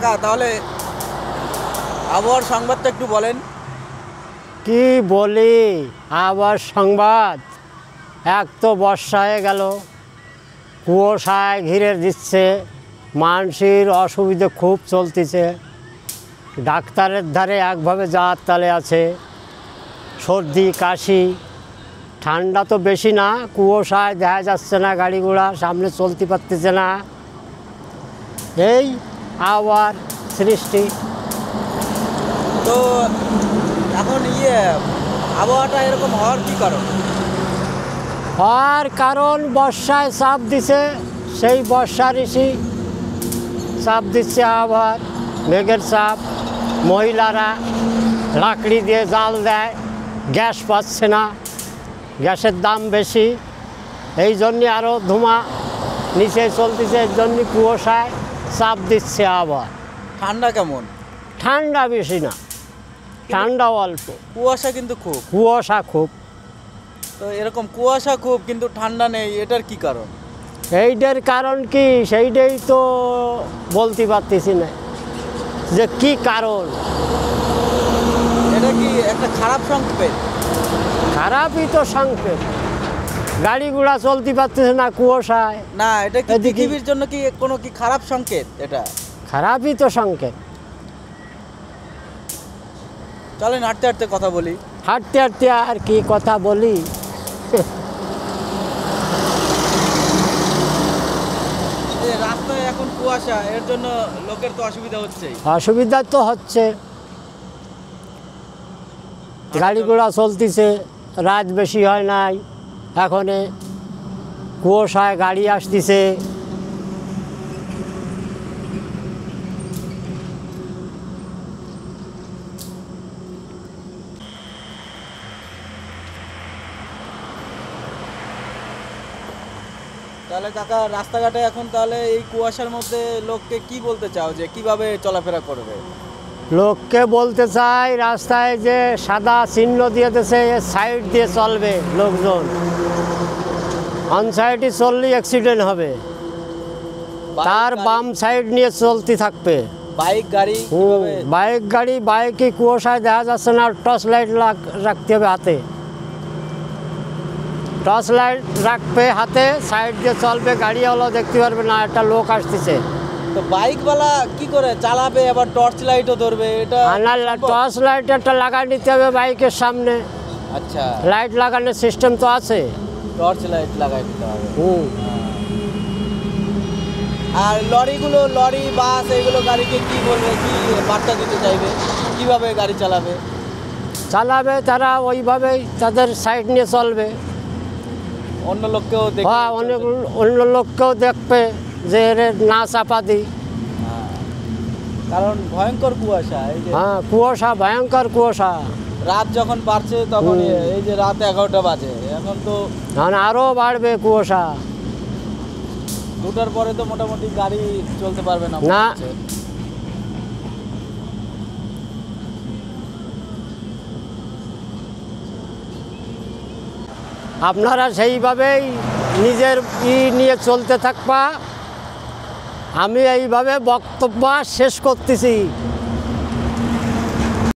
কাকা তাহলে আবহাওয়ার সংবাদটা একটু বলেন। কি বলি আবার সংবাদ, এক তো বর্ষা হয়ে গেল, কুয়াশায় ঘিরে দিচ্ছে, মানুষের অসুবিধে খুব চলতেছে, ডাক্তারের ধারে একভাবে যাওয়ার তালে আছে, সর্দি কাশি, ঠান্ডা তো বেশি না, কুয়াশায় দেখা যাচ্ছে না, গাড়ি ঘোড়া সামনে চলতে পারতেছে না, এই আবার সৃষ্টি। তো এখন আবহাওয়াটা এরকম হওয়ার কী কারণ? হওয়ার কারণ বর্ষায় চাপ দিছে, সেই বর্ষার এসে চাপ দিচ্ছে, আবার মেঘের চাপ, মহিলারা লাকড়ি দিয়ে জাল দেয়, গ্যাস পাচ্ছে না, গ্যাসের দাম বেশি, এই জন্যে আরও ধোঁয়া নিচে চলতেছে, এর জন্য কুয়াশায় চাপ দিচ্ছে। আবার ঠান্ডা কেমন? ঠান্ডা বেশি না, ঠান্ডা অল্প, কুয়াশা কিন্তু খুব। কুয়াশা খুব। তো এরকম কুয়াশা খুব কিন্তু ঠান্ডা নেই, এটার কি কারণ? এইটার কারণ কি সেইটাই তো বলতে পারতেছি না যে কি কারণ। এটা কি একটা খারাপ সংকেত? খারাপই তো সংকেত, গাড়ি ঘোড়া চলতে পারতেছে না কুয়াশায়। না, এটা কি পৃথিবীর জন্য কি কোনো কি খারাপ সংকেত? এটা খারাপই তো সংকেত। চলেন হাঁটতে হাঁটতে কথা বলি। হাঁটতে হাঁটতে আর কি কথা বলি। রাস্তায় এখন কুয়াশা, এর জন্য লোকের তো অসুবিধা হচ্ছে। অসুবিধা তো হচ্ছে, গাড়ি ঘোড়া চলতেছে, রাত বেশি হয় নাই, এখন কুয়াশায় গাড়ি আসতেছে। তাহলে কাকা রাস্তাঘাটে এখন তাহলে এই কুয়াশার মধ্যে লোককে কি বলতে চাও যে কিভাবে চলাফেরা করবে? লোককে বলতে চাই রাস্তায় যে সাদা চিহ্ন দিয়ে দিয়েছে, সাইড দিয়ে চলবে লোকজন, অন সাইডে চললে অ্যাক্সিডেন্ট হবে, তার বাম সাইড নিয়ে চলতে থাকবে। বাইক গাড়ি বাইকে কুয়াশায় দেখা যাচ্ছে না, টর্চ লাইট রাখতে হবে হাতে, টর্চ লাইট রাখবে হাতে, সাইড দিয়ে চলবে, গাড়িওয়ালা দেখতে পারবে না একটা লোক আসতেছে। তো বাইকওয়ালা কি করে চালাবে, আবার টর্চ লাইটও ধরবে? এটা টর্চ লাইট একটা লাগাই নিতে হবে বাইকের সামনে। আচ্ছা, লাইট লাগানোর সিস্টেম তো আছে, টর্চ লাইট লাগাই দিতে হবে। আর লরি বাস এগুলো গাড়িকে কি বলবে, কি বার্তা দিতে চাইবে, কিভাবে গাড়ি চালাবে? তারা ওইভাবেই তাদের সাইড নিয়ে চলবে, অন্য লোককেও অন্য লোককেও দেখবে যে না চাপা দিই। কারণ ভয়ঙ্কর কুয়াশা, হ্যাঁ কুয়াশা, ভয়ঙ্কর কুয়াশা। রাত যখন বাড়ছে তখন এই যে রাত 11টা বাজে, এখন তো আরও বাড়বে কুয়াশা। 2টার পরে তো মোটামুটি গাড়ি চলতে পারবে না। আপনারা সেইভাবেই নিজের নিয়ে চলতে থাকবা। আমি এইভাবে বক্তব্য শেষ করতেছি।